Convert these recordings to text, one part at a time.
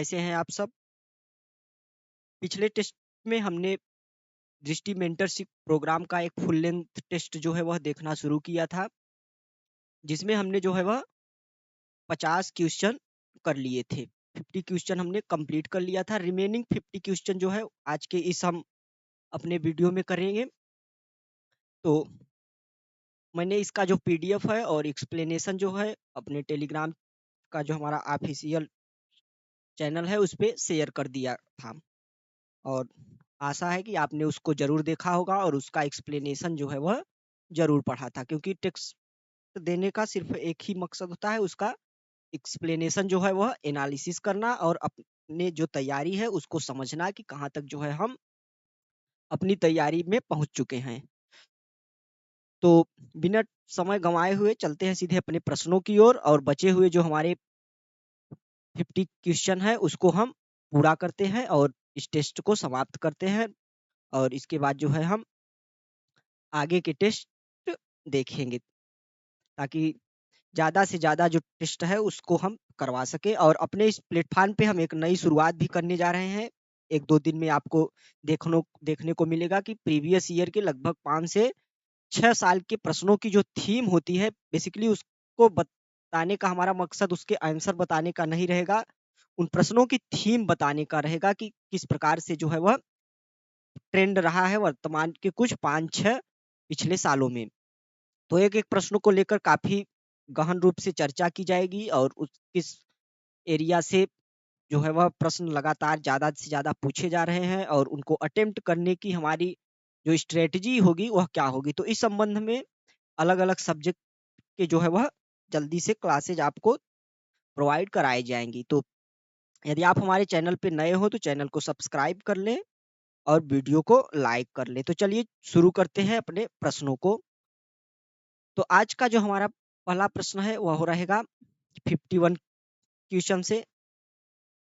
कैसे हैं आप सब? पिछले टेस्ट में हमने दृष्टि मेंटरशिप प्रोग्राम का एक फुल लेंथ टेस्ट जो है वह देखना शुरू किया था, जिसमें हमने जो है वह 50 क्वेश्चन कर लिए थे। 50 क्वेश्चन हमने कंप्लीट कर लिया था। रिमेनिंग 50 क्वेश्चन जो है आज के इस हम अपने वीडियो में करेंगे। तो मैंने इसका जो पीडीएफ है और एक्सप्लेनेशन जो है अपने टेलीग्राम का जो हमारा ऑफिशियल चैनल है उस पे शेयर कर दिया था। और आशा है कि आपने उसको ज़रूर देखा होगा और उसका एक्सप्लेनेशन जो है वह ज़रूर पढ़ा था, क्योंकि टेक्स्ट देने का सिर्फ एक ही मकसद होता है, उसका एक्सप्लेनेशन जो है वह एनालिसिस करना और अपने जो तैयारी है उसको समझना कि कहाँ तक जो है हम अपनी तैयारी में पहुँच चुके हैं। तो बिना समय गंवाए हुए चलते हैं सीधे अपने प्रश्नों की ओर और बचे हुए जो हमारे 50 क्वेश्चन है उसको हम पूरा करते हैं और इस टेस्ट को समाप्त करते हैं। और इसके बाद जो है हम आगे के टेस्ट देखेंगे, ताकि ज़्यादा से ज़्यादा जो टेस्ट है उसको हम करवा सकें। और अपने इस प्लेटफॉर्म पे हम एक नई शुरुआत भी करने जा रहे हैं। 1-2 दिन में आपको देखने को मिलेगा कि प्रीवियस ईयर के लगभग 5 से 6 साल के प्रश्नों की जो थीम होती है, बेसिकली उसको बताने का हमारा मकसद उसके आंसर बताने का नहीं रहेगा, उन प्रश्नों की थीम बताने का रहेगा कि किस प्रकार से जो है वह ट्रेंड रहा है वर्तमान के कुछ 5-6 पिछले सालों में। तो एक-एक प्रश्नों को लेकर काफ़ी गहन रूप से चर्चा की जाएगी और उस किस एरिया से जो है वह प्रश्न लगातार ज़्यादा से ज़्यादा पूछे जा रहे हैं और उनको अटेम्प्ट करने की हमारी जो स्ट्रैटेजी होगी वह क्या होगी। तो इस संबंध में अलग-अलग सब्जेक्ट के जो है वह जल्दी से क्लासेज आपको प्रोवाइड कराई जाएँगी। तो यदि आप हमारे चैनल पे नए हो तो चैनल को सब्सक्राइब कर लें और वीडियो को लाइक कर लें। तो चलिए शुरू करते हैं अपने प्रश्नों को। तो आज का जो हमारा पहला प्रश्न है वह रहेगा 51 क्वेश्चन से,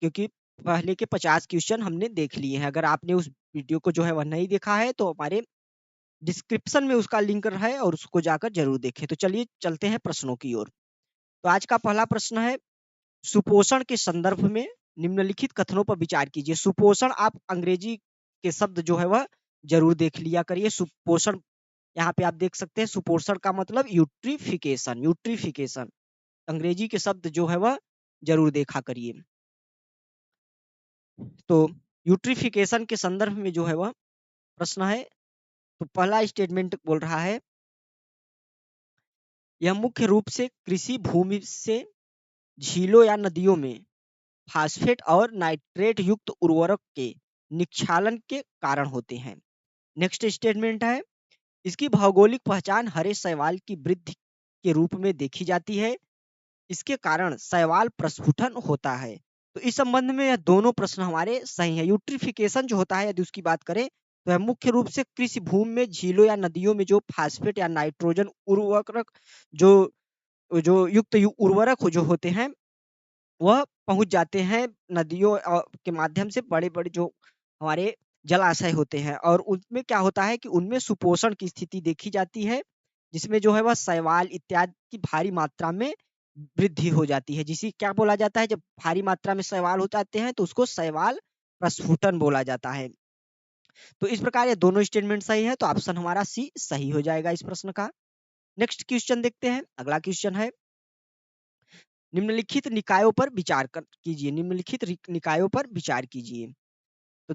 क्योंकि पहले के 50 क्वेश्चन हमने देख लिए हैं। अगर आपने उस वीडियो को जो है वह नहीं देखा है तो हमारे डिस्क्रिप्शन में उसका लिंक है और उसको जाकर ज़रूर देखें। तो चलिए चलते हैं प्रश्नों की ओर। तो आज का पहला प्रश्न है, सुपोषण के संदर्भ में निम्नलिखित कथनों पर विचार कीजिए। सुपोषण आप अंग्रेजी के शब्द जो है वह ज़रूर देख लिया करिए। सुपोषण यहाँ पे आप देख सकते हैं, सुपोषण का मतलब यूट्रिफिकेशन, यूट्रिफिकेशन अंग्रेजी के शब्द जो है वह ज़रूर देखा करिए। तो यूट्रिफिकेशन के संदर्भ में जो है वह प्रश्न है, तो पहला स्टेटमेंट बोल रहा है, यह मुख्य रूप से कृषि भूमि से झीलों या नदियों में फास्फेट और नाइट्रेट युक्त उर्वरक के निक्षालन के कारण होते हैं। नेक्स्ट स्टेटमेंट है, इसकी भौगोलिक पहचान हरे शैवाल की वृद्धि के रूप में देखी जाती है। इसके कारण शैवाल प्रस्फुटन होता है। तो इस संबंध में यह दोनों प्रश्न हमारे सही हैं। यूट्रिफिकेशन जो होता है यदि उसकी बात करें तो यह मुख्य रूप से कृषि भूमि में झीलों या नदियों में जो फास्फेट या नाइट्रोजन उर्वरक जो जो उर्वरक जो होते हैं वह पहुंच जाते हैं नदियों के माध्यम से बड़े-बड़े जो हमारे जलाशय होते हैं, और उनमें क्या होता है कि उनमें सुपोषण की स्थिति देखी जाती है, जिसमें जो है वह शैवाल इत्यादि की भारी मात्रा में वृद्धि हो जाती है। जिसे क्या बोला जाता है, जब भारी मात्रा में शैवाल हो जाते हैं तो उसको शैवाल प्रस्फुटन बोला जाता है। तो इस प्रकार ये दोनों स्टेटमेंट सही है, तो ऑप्शन हमारा सी सही हो जाएगा इस प्रश्न का। नेक्स्ट क्वेश्चन देखते हैं। अगला क्वेश्चन है, निम्नलिखित निकायों पर विचार कीजिए। निम्नलिखित निकायों पर विचार कीजिए। तो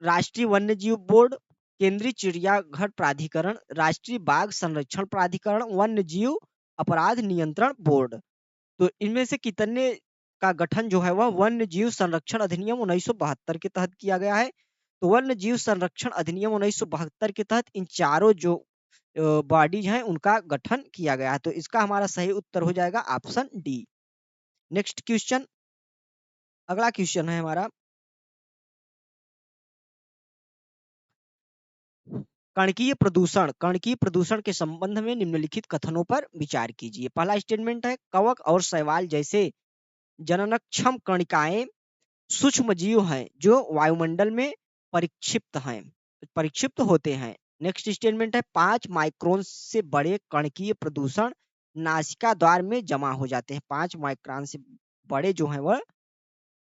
राष्ट्रीय वन्यजीव बोर्ड, केंद्रीय चिड़ियाघर प्राधिकरण, राष्ट्रीय बाघ संरक्षण प्राधिकरण, वन्य जीव अपराध नियंत्रण बोर्ड। तो इनमें से कितने का गठन जो है वह वन्य जीव संरक्षण अधिनियम 1972 के तहत किया गया है? तो वन्य जीव संरक्षण अधिनियम 1972 के तहत इन चारों जो बॉडीज हैं उनका गठन किया गया है। तो इसका हमारा सही उत्तर हो जाएगा ऑप्शन डी। नेक्स्ट क्वेश्चन, अगला क्वेश्चन है हमारा, कणकीय प्रदूषण के संबंध में निम्नलिखित कथनों पर विचार कीजिए। पहला स्टेटमेंट है, कवक और शैवाल जैसे जननक्षम कणिकाएं सूक्ष्म जीव हैं जो वायुमंडल में परिक्षिप्त होते हैं। नेक्स्ट स्टेटमेंट है, 5 माइक्रोन से बड़े कणकीय प्रदूषण नासिका द्वार में जमा हो जाते हैं। 5 माइक्रोन से बड़े जो हैं वह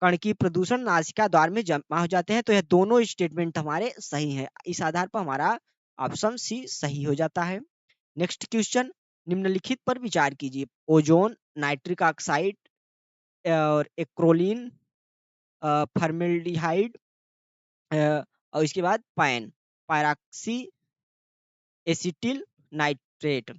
कण की प्रदूषण नासिका द्वार में जमा हो जाते हैं। तो यह दोनों स्टेटमेंट हमारे सही हैं। इस आधार पर हमारा ऑप्शन सी सही हो जाता है। नेक्स्ट क्वेश्चन, निम्नलिखित पर विचार कीजिए। ओजोन, नाइट्रिक ऑक्साइड और एक्रोलीन, फॉर्मेल्डिहाइड, और इसके बाद पायरॉक्सी एसिटिल नाइट्रेट।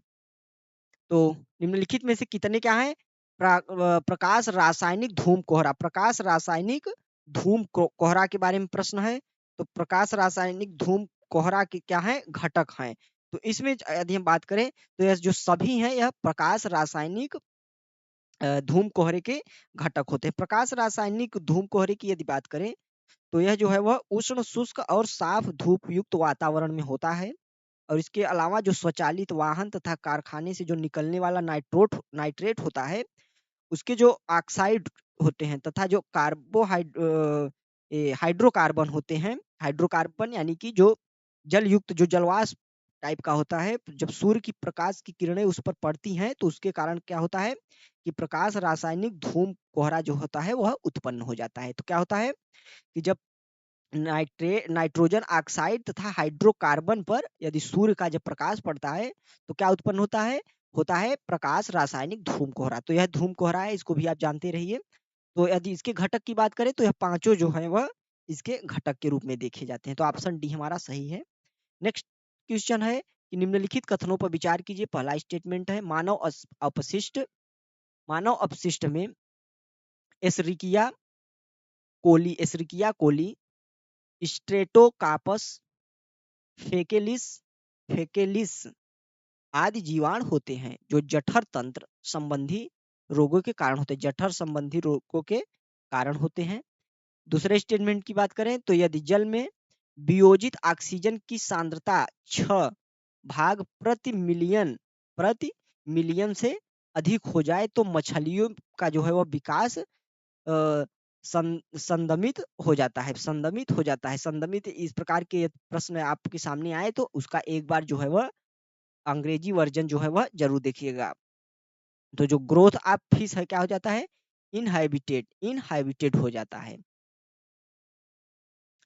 तो निम्नलिखित में से कितने क्या है? प्रकाश रासायनिक धूम कोहरा। प्रकाश रासायनिक धूम कोहरा के बारे में प्रश्न है। तो प्रकाश रासायनिक धूम कोहरा के क्या है? घटक हैं। तो इसमें यदि हम बात करें तो यह जो सभी हैं यह प्रकाश रासायनिक धूम कोहरे के घटक होते हैं। प्रकाश रासायनिक धूम कोहरे की यदि बात करें तो यह जो है वह उष्ण, शुष्क और साफ धूप युक्त वातावरण में होता है। और इसके अलावा जो स्वचालित वाहन तथा कारखाने से जो निकलने वाला नाइट्रेट होता है, उसके जो ऑक्साइड होते हैं तथा जो हाइड्रोकार्बन होते हैं, हाइड्रोकार्बन यानी कि जो जल युक्त जो जलवाष्प टाइप का होता है, जब सूर्य की प्रकाश की किरणें उस पर पड़ती हैं तो उसके कारण क्या होता है कि प्रकाश रासायनिक धूम कोहरा जो होता है वह उत्पन्न हो जाता है। तो क्या होता है कि जब नाइट्रोजन ऑक्साइड तथा हाइड्रोकार्बन पर यदि सूर्य का जब प्रकाश पड़ता है तो क्या उत्पन्न होता है प्रकाश रासायनिक धूम कोहरा। तो यह धूम कोहरा है, इसको भी आप जानते रहिए। तो यदि इसके घटक की बात करें तो यह पांचों जो है वह इसके घटक के रूप में देखे जाते हैं। तो ऑप्शन डी हमारा सही है। नेक्स्ट क्वेश्चन है कि निम्नलिखित कथनों पर विचार कीजिए। पहला स्टेटमेंट है मानव अपशिष्ट में एसरिकिया कोली, स्ट्रेटोकार्पस, फेकेलिस फेकेलिस आदि जीवाणु होते हैं जो जठर तंत्र संबंधी रोगों के कारण होते हैं। जठर संबंधी रोगों के कारण होते हैं। दूसरे स्टेटमेंट की बात करें तो यदि जल में वियोजित ऑक्सीजन की सांद्रता 6 भाग प्रति मिलियन से अधिक हो जाए तो मछलियों का जो है वह विकास संदमित हो जाता है। संदमित इस प्रकार के प्रश्न आपके सामने आए तो उसका एक बार जो है वह अंग्रेजी वर्जन जो है वह जरूर देखिएगा। तो जो ग्रोथ ऑफ फिश है क्या हो जाता है? इनहाइबिटेड हो जाता है,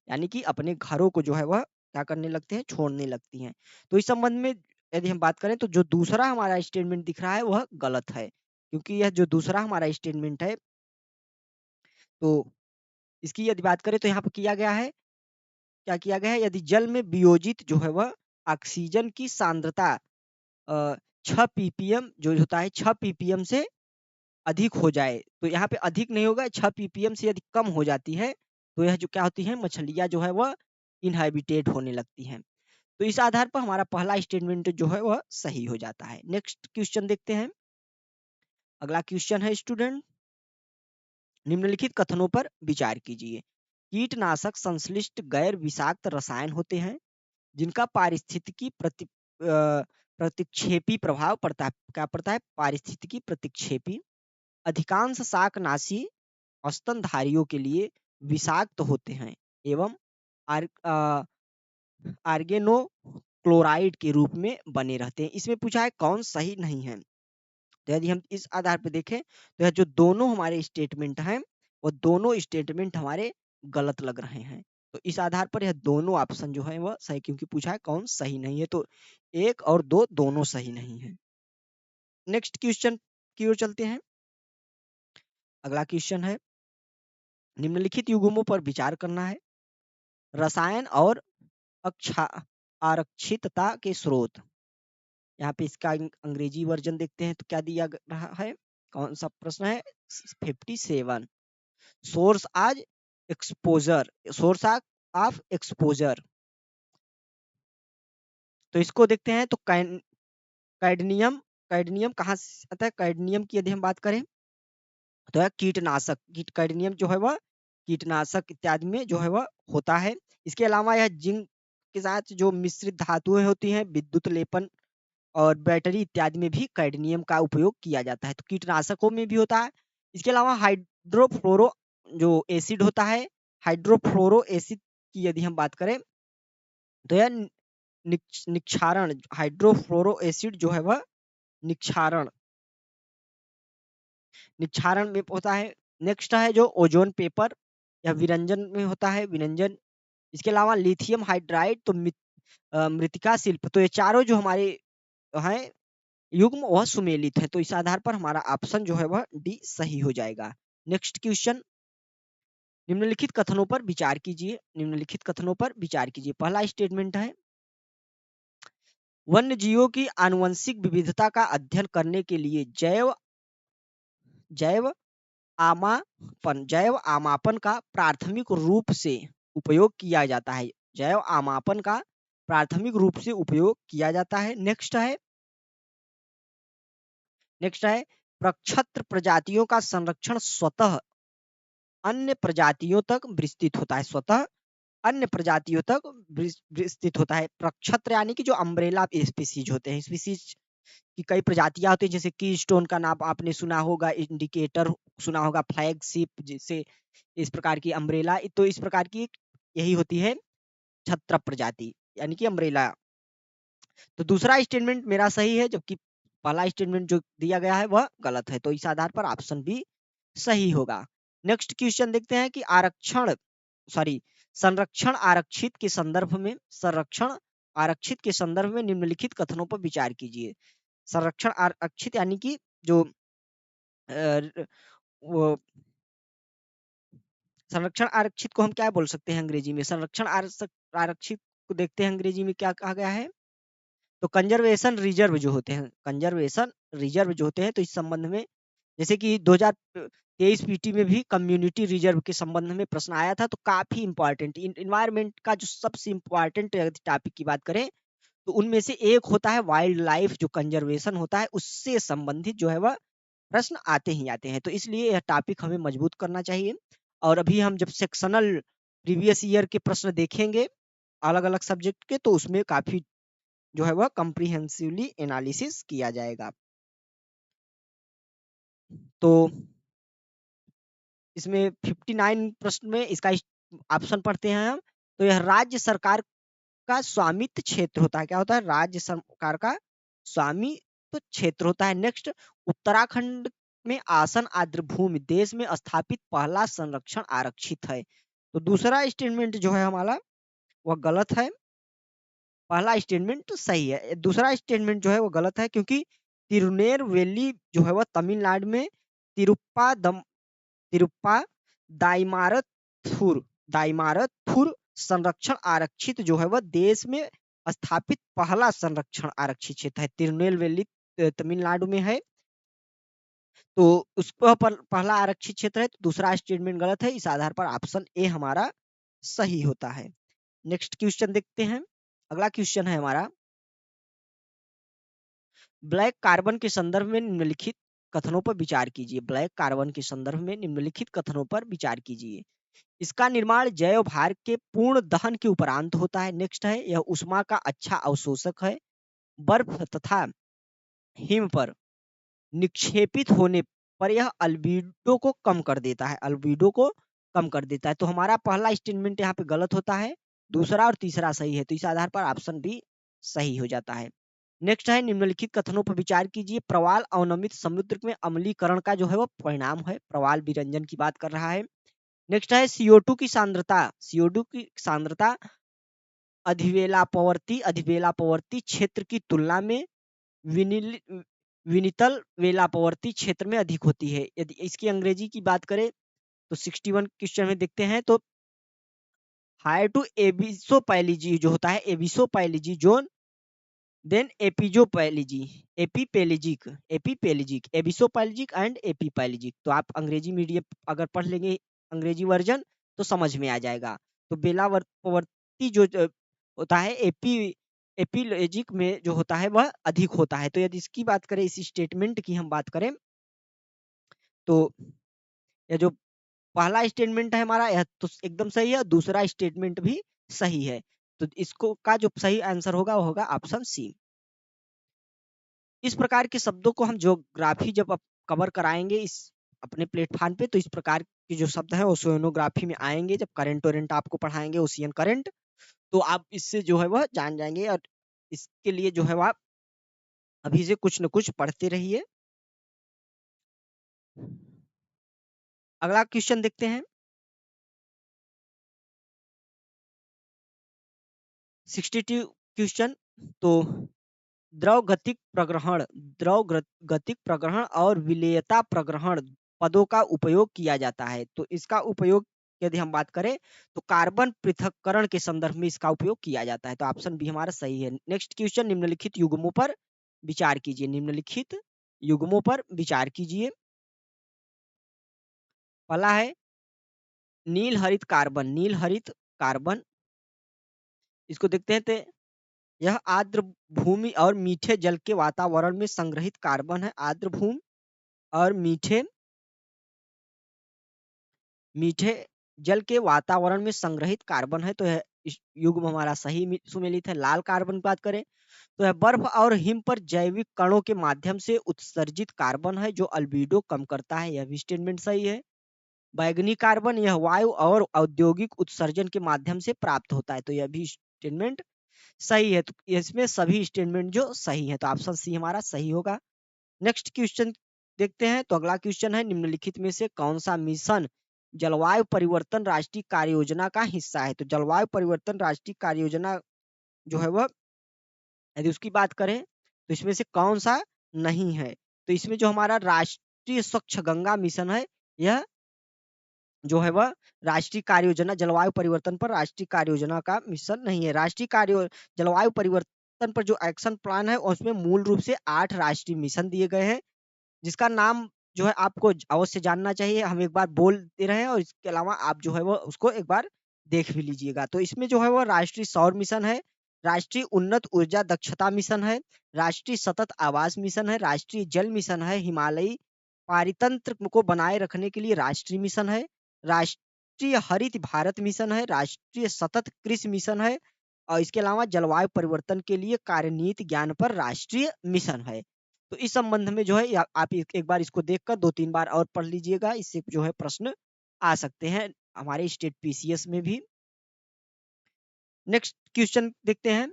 यानी कि अपने घरों को जो है वह क्या करने लगते हैं? छोड़ने लगती हैं। तो इस संबंध में यदि हम बात करें तो जो दूसरा हमारा स्टेटमेंट दिख रहा है वह गलत है, क्योंकि यह जो दूसरा हमारा स्टेटमेंट है तो इसकी यदि बात करें तो यहाँ पर किया गया है, क्या किया गया है? यदि जल में वियोजित जो है वह ऑक्सीजन की सांद्रता 6 पीपीएम जो होता है 6 पीपीएम से अधिक हो जाए, तो यहाँ पे अधिक नहीं होगा, 6 पीपीएम से यदि कम हो जाती है तो यह जो क्या होती है? मछलियाँ जो है वह इनहाइबिटेड होने लगती हैं। तो इस आधार पर हमारा पहला स्टेटमेंट जो है वह सही हो जाता है। नेक्स्ट क्वेश्चन देखते हैं। अगला क्वेश्चन है स्टूडेंट, निम्नलिखित कथनों पर विचार कीजिए। कीटनाशक संश्लिष्ट गैर विषाक्त रसायन होते हैं जिनका पारिस्थितिकी प्रतिक्षेपी प्रभाव पड़ता है। क्या पड़ता है? पारिस्थितिकी प्रतिक्षेपी। अधिकांश शाकनाशी स्तनधारियों के लिए विषाक्त होते हैं एवं आर्गेनोक्लोराइड के रूप में बने रहते हैं। इसमें पूछा है कौन सही नहीं है। तो यदि हम इस आधार पर देखें तो यह जो दोनों हमारे स्टेटमेंट हैं वो दोनों स्टेटमेंट हमारे गलत लग रहे हैं। तो इस आधार पर यह दोनों ऑप्शन जो है वह सही, क्योंकि पूछा है कौन सही नहीं है, तो 1 और 2 दोनों सही नहीं है। नेक्स्ट क्वेश्चन की ओर चलते हैं। अगला क्वेश्चन है, निम्नलिखित युग्मों पर विचार करना है। रसायन और आरक्षितता के स्रोत। यहाँ पे इसका अंग्रेजी वर्जन देखते हैं तो क्या दिया रहा है? कौन सा प्रश्न है? 57। Source of exposure. तो इसको देखते हैं तो कैडमियम कैडमियम कहाँ से आता है? कैडमियम की यदि हम बात करें तो है कीटनाशक। कैडमियम जो है वह कीटनाशक इत्यादि में जो है वह होता है। इसके अलावा यह जिंक के साथ जो मिश्रित धातुएं होती हैं, विद्युत लेपन और बैटरी इत्यादि में भी कैडमियम का उपयोग किया जाता है। तो कीटनाशकों में भी होता है। इसके अलावा हाइड्रोफ्लोरो जो एसिड होता है, हाइड्रोफ्लोरो एसिड की यदि हम बात करें तो यह निक्षारण, हाइड्रोफ्लोरो एसिड जो है वह निक्षारण में होता है। नेक्स्ट है जो ओजोन पेपर या विरंजन में होता है, विरंजन। इसके अलावा लिथियम हाइड्राइड, तो मृतिका शिल्प। तो ये चारों जो हमारे हैं युग्म वह सुमेलित है, तो इस आधार पर हमारा ऑप्शन जो है वह डी सही हो जाएगा। नेक्स्ट क्वेश्चन, निम्नलिखित कथनों पर विचार कीजिए, निम्नलिखित कथनों पर विचार कीजिए। पहला स्टेटमेंट है, वन्य जीवों की आनुवंशिक विविधता का अध्ययन करने के लिए जैव जैव जैव आमापन का प्राथमिक रूप से उपयोग किया जाता है। जैव आमापन का प्राथमिक रूप से उपयोग किया जाता है। नेक्स्ट है प्रक्षत्र प्रजातियों का संरक्षण स्वतः अन्य प्रजातियों तक विस्तृत होता है, स्वतः अन्य प्रजातियों तक विस्तृत होता है। प्रक्षत्र यानी कि जो अम्ब्रेला स्पीसीज होते हैं, स्पीसीज की कई प्रजातियां होती हैं, जैसे की स्टोन का नाम आपने सुना होगा, इंडिकेटर सुना होगा, फ्लैगशिप, जैसे इस प्रकार की अम्ब्रेला, तो इस प्रकार की यही होती है छत्र प्रजाति यानी कि अम्ब्रेला। तो दूसरा स्टेटमेंट मेरा सही है, जबकि पहला स्टेटमेंट जो दिया गया है वह गलत है, तो इस आधार पर ऑप्शन बी सही होगा। नेक्स्ट क्वेश्चन देखते हैं कि संरक्षण आरक्षित के संदर्भ में, संरक्षण आरक्षित के संदर्भ में निम्नलिखित कथनों पर विचार कीजिए। संरक्षण आरक्षित यानी कि जो वो संरक्षण आरक्षित को हम क्या बोल सकते हैं अंग्रेजी में? संरक्षण आरक्षित को देखते हैं अंग्रेजी में क्या कहा गया है। तो कंजर्वेशन रिजर्व जो होते हैं, कंजर्वेशन रिजर्व जो होते हैं, तो इस संबंध में जैसे कि 2023 पीटी में भी कम्युनिटी रिजर्व के संबंध में प्रश्न आया था, तो काफी इंपॉर्टेंट इन्वायरमेंट का जो सबसे इंपॉर्टेंट टॉपिक की बात करें तो उनमें से एक होता है वाइल्ड लाइफ जो कंजर्वेशन होता है, उससे संबंधित जो है वह प्रश्न आते ही आते हैं, तो इसलिए यह टॉपिक हमें मजबूत करना चाहिए। और अभी हम जब सेक्शनल प्रीवियस ईयर के प्रश्न देखेंगे अलग अलग सब्जेक्ट के, तो उसमें काफी जो है वह कॉम्प्रिहेंसिवली एनालिसिस किया जाएगा। तो इसमें 59 प्रश्न में इसका ऑप्शन पढ़ते हैं हम। तो यह राज्य सरकार का स्वामित्व क्षेत्र होता है। क्या होता है? राज्य सरकार का स्वामित्व क्षेत्र होता है। नेक्स्ट, उत्तराखंड में आसन आर्द्र भूमि देश में स्थापित पहला संरक्षण आरक्षित है। तो दूसरा स्टेटमेंट जो है हमारा वह गलत है, पहला स्टेटमेंट तो सही है। दूसरा स्टेटमेंट जो है वो गलत है, क्योंकि तिरुनेलवेली जो है वह तमिलनाडु में तिरुप्पा तिरुप्पा दाईमारथुर दाईमारथुर संरक्षण आरक्षित जो है वह देश में स्थापित पहला संरक्षण आरक्षित क्षेत्र है। तिरुनेलवेली तमिलनाडु में है, तो उस पर पहला आरक्षित क्षेत्र है, तो दूसरा स्टेटमेंट गलत है। इस आधार पर ऑप्शन ए हमारा सही होता है। नेक्स्ट क्वेश्चन देखते हैं। अगला क्वेश्चन है हमारा, ब्लैक कार्बन के संदर्भ में निम्नलिखित कथनों पर विचार कीजिए। ब्लैक कार्बन के संदर्भ में निम्नलिखित कथनों पर विचार कीजिए। इसका निर्माण जैव भार के पूर्ण दहन के उपरांत होता है। नेक्स्ट है, यह उष्मा का अच्छा अवशोषक है। बर्फ तथा हिम पर निक्षेपित होने पर यह अल्बिडो को कम कर देता है, अल्बिडो को कम कर देता है। तो हमारा पहला स्टेटमेंट यहाँ पे गलत होता है, दूसरा और तीसरा सही है, तो इस आधार पर ऑप्शन बी सही हो जाता है। नेक्स्ट है, निम्नलिखित कथनों पर विचार कीजिए। प्रवाल अवनमित समुद्र में अम्लीकरण का जो है वो परिणाम है, प्रवाल विरंजन की बात कर रहा है। नेक्स्ट है, CO2 की सांद्रता अधिवेलापवर्ती क्षेत्र की तुलना में विनिल विनितल वेलापवर्ती क्षेत्र में अधिक होती है। यदि इसकी अंग्रेजी की बात करें तो 61 क्वेश्चन में देखते हैं, तो हायर टू एबिसोपैलिजी जो होता है, एबिसोपैलिजी जोन, देन एपिपेलिजिक, एबिसोपैलिजिक एंड एपिपेलिजिक। तो आप अंग्रेजी मीडियम अगर पढ़ लेंगे अंग्रेजी वर्जन तो समझ में आ जाएगा। तो बेलावर्ती जो होता है एपिलेजिक में जो होता है वह अधिक होता है। तो यदि इसकी बात करें, इस स्टेटमेंट की हम बात करें, तो यह जो पहला स्टेटमेंट है हमारा यह तो एकदम सही है, दूसरा स्टेटमेंट भी सही है। तो इसको का जो सही आंसर होगा वो होगा ऑप्शन सी। इस प्रकार के शब्दों को हम ज्योग्राफी जब कवर कराएंगे इस अपने प्लेटफॉर्म पे, तो इस प्रकार के जो शब्द है वो ओशियनोग्राफी में आएंगे। जब करंट वरेंट आपको पढ़ाएंगे, ओशियन करंट, तो आप इससे जो है वह जान जाएंगे। और इसके लिए जो है आप अभी से कुछ न कुछ पढ़ते रहिए। अगला क्वेश्चन देखते हैं 62 क्वेश्चन। तो द्रव गतिक प्रग्रहण और विलेयता प्रग्रहण पदों का उपयोग किया जाता है। तो इसका उपयोग यदि हम बात करें तो कार्बन पृथक्करण के संदर्भ में इसका उपयोग किया जाता है। तो ऑप्शन बी हमारा सही है। नेक्स्ट क्वेश्चन, निम्नलिखित युग्मों पर विचार कीजिए। निम्नलिखित युग्मों पर विचार कीजिए। पहला है नील हरित कार्बन। नील हरित कार्बन, इसको देखते हैं। तो यह आर्द्र भूमि और मीठे जल के वातावरण में संग्रहित कार्बन है। आर्द्र भूमि और मीठे मीठे जल के वातावरण में संग्रहित कार्बन है। तो यह इस युग्म हमारा सही सुमेलित है। लाल कार्बन की बात करें तो यह बर्फ और हिम पर जैविक कणों के माध्यम से उत्सर्जित कार्बन है जो अल्बीडो कम करता है। यह भी स्टेटमेंट सही है। बैगनी कार्बन, यह वायु और औद्योगिक उत्सर्जन के माध्यम से प्राप्त होता है। तो यह भी स्टेटमेंट सही है। तो इसमें सभी स्टेटमेंट जो सही है, तो ऑप्शन सी हमारा सही होगा। नेक्स्ट क्वेश्चन देखते हैं। तो अगला क्वेश्चन है निम्नलिखित में से कौन सा मिशन जलवायु परिवर्तन राष्ट्रीय कार्य योजना का हिस्सा है। तो जलवायु परिवर्तन राष्ट्रीय कार्य योजना जो है वह, यदि उसकी बात करें तो इसमें से कौन सा नहीं है। तो इसमें जो हमारा राष्ट्रीय स्वच्छ गंगा मिशन है, यह जो है वह राष्ट्रीय कार्य योजना जलवायु परिवर्तन पर राष्ट्रीय कार्य योजना का मिशन नहीं है। राष्ट्रीय कार्य जलवायु परिवर्तन पर जो एक्शन प्लान है उसमें मूल रूप से 8 राष्ट्रीय मिशन दिए गए हैं, जिसका नाम जो है आपको अवश्य जानना चाहिए। हम एक बार बोल दे रहे हैं और इसके अलावा आप जो है वो उसको एक बार देख भी लीजिएगा। तो इसमें जो है वो राष्ट्रीय सौर मिशन है, राष्ट्रीय उन्नत ऊर्जा दक्षता मिशन है, राष्ट्रीय सतत आवास मिशन है, राष्ट्रीय जल मिशन है, हिमालयी पारितंत्र को बनाए रखने के लिए राष्ट्रीय मिशन है, राष्ट्रीय हरित भारत मिशन है, राष्ट्रीय सतत कृषि मिशन है, और इसके अलावा जलवायु परिवर्तन के लिए कार्यनीति ज्ञान पर राष्ट्रीय मिशन है। तो इस संबंध में जो है आप एक बार इसको देखकर 2-3 बार और पढ़ लीजिएगा। इससे जो है प्रश्न आ सकते हैं हमारे स्टेट पीसीएस में भी। नेक्स्ट क्वेश्चन देखते हैं।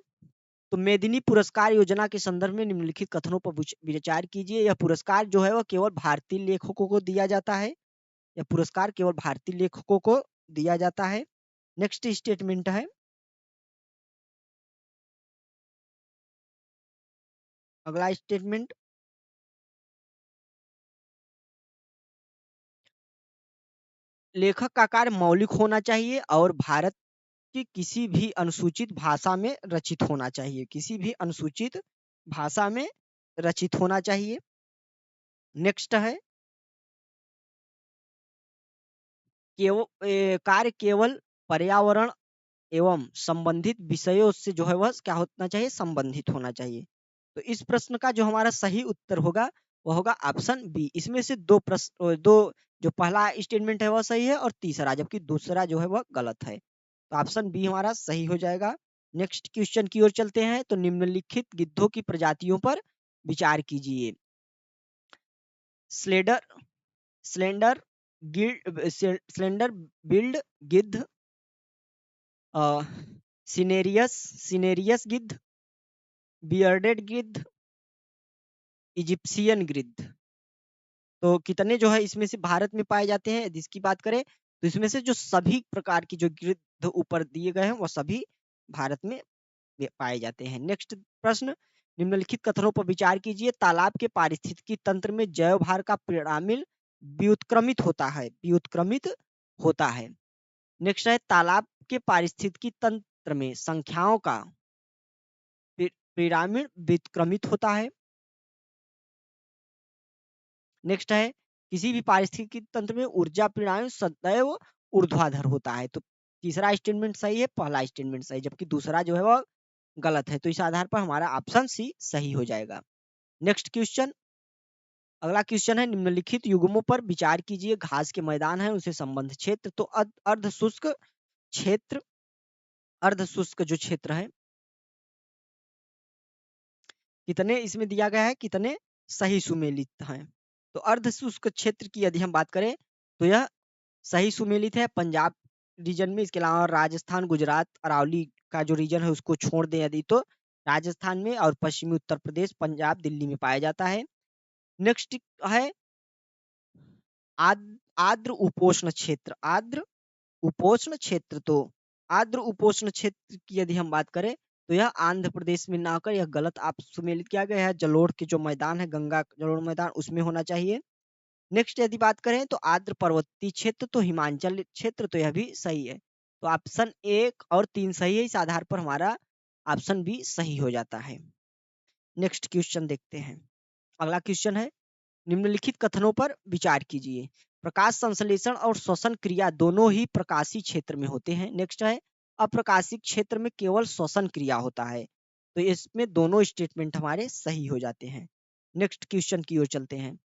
तो मेदिनी पुरस्कार योजना के संदर्भ में निम्नलिखित कथनों पर विचार कीजिए। यह पुरस्कार जो है वह केवल भारतीय लेखकों को दिया जाता है। यह पुरस्कार केवल भारतीय लेखकों को दिया जाता है। नेक्स्ट स्टेटमेंट है, अगला स्टेटमेंट, लेखक का कार्य मौलिक होना चाहिए और भारत की किसी भी अनुसूचित भाषा में रचित होना चाहिए। किसी भी अनुसूचित भाषा में रचित होना चाहिए। नेक्स्ट है कार्य केवल पर्यावरण एवं संबंधित विषयों से जो है वह क्या होना चाहिए, संबंधित होना चाहिए। तो इस प्रश्न का जो हमारा सही उत्तर होगा वह होगा ऑप्शन बी। इसमें से दो जो पहला स्टेटमेंट है वह सही है और तीसरा, जबकि दूसरा जो है वह गलत है। तो ऑप्शन बी हमारा सही हो जाएगा। नेक्स्ट क्वेश्चन की ओर चलते हैं। तो निम्नलिखित गिद्धों की प्रजातियों पर विचार कीजिए। स्लेडर स्लेंडर स्लेंडर बिल्ड गिद्ध, सिनेरियस सिनेरियस गिद्ध, बियर्डेड गिद्ध, इजिप्शियन गिद्ध। तो कितने जो है इसमें से भारत में पाए जाते हैं जिसकी बात करें तो इसमें से जो सभी प्रकार की जो गिद्ध ऊपर दिए गए हैं वो सभी भारत में पाए जाते हैं। नेक्स्ट प्रश्न, निम्नलिखित कथनों पर विचार कीजिए। तालाब के पारिस्थितिकी तंत्र में जैव भार का पिरामिड व्युत्क्रमित होता है। व्युत्क्रमित होता है। नेक्स्ट है तालाब के पारिस्थितिकी तंत्र में संख्याओं का पिरामिड व्युत्क्रमित होता है। नेक्स्ट है किसी भी पारिस्थितिकी तंत्र में ऊर्जा पिरामिड सदैव ऊर्ध्वाधर होता है। तो तीसरा स्टेटमेंट सही है, पहला स्टेटमेंट सही, जबकि दूसरा जो है वह गलत है। तो इस आधार पर हमारा ऑप्शन सी सही हो जाएगा। नेक्स्ट क्वेश्चन, अगला क्वेश्चन है निम्नलिखित युग्मों पर विचार कीजिए। घास के मैदान है उनसे संबंध क्षेत्र। तो अर्ध शुष्क क्षेत्र, अर्ध शुष्क जो क्षेत्र है, कितने इसमें दिया गया है, कितने सही सुमेलित हैं। तो अर्ध शुष्क क्षेत्र की यदि हम बात करें तो यह सही सुमेलित है पंजाब रीजन में। इसके अलावा राजस्थान, गुजरात, अरावली का जो रीजन है उसको छोड़ दें यदि तो राजस्थान में, और पश्चिमी उत्तर प्रदेश, पंजाब, दिल्ली में पाया जाता है। नेक्स्ट है आर्द्र उपोष्ण क्षेत्र, आर्द्र उपोष्ण क्षेत्र। तो आर्द्र उपोष्ण क्षेत्र की यदि हम बात करें तो यह आंध्र प्रदेश में ना होकर यह गलत आप सुमेलित किया गया है। जलोढ़ के जो मैदान है, गंगा जलोढ़ मैदान, उसमें होना चाहिए। नेक्स्ट यदि बात करें तो आर्द्र पर्वतीय क्षेत्र, तो हिमाचल क्षेत्र, तो यह भी सही है। तो ऑप्शन 1 और 3 सही है। इस आधार पर हमारा ऑप्शन बी सही हो जाता है। नेक्स्ट क्वेश्चन देखते हैं। अगला क्वेश्चन है, निम्नलिखित कथनों पर विचार कीजिए। प्रकाश संश्लेषण और श्वसन क्रिया दोनों ही प्रकाशीय क्षेत्र में होते हैं। नेक्स्ट है, अप्रकाशिक क्षेत्र में केवल श्वसन क्रिया होता है। तो इसमें दोनों स्टेटमेंट हमारे सही हो जाते हैं। नेक्स्ट क्वेश्चन की ओर चलते हैं।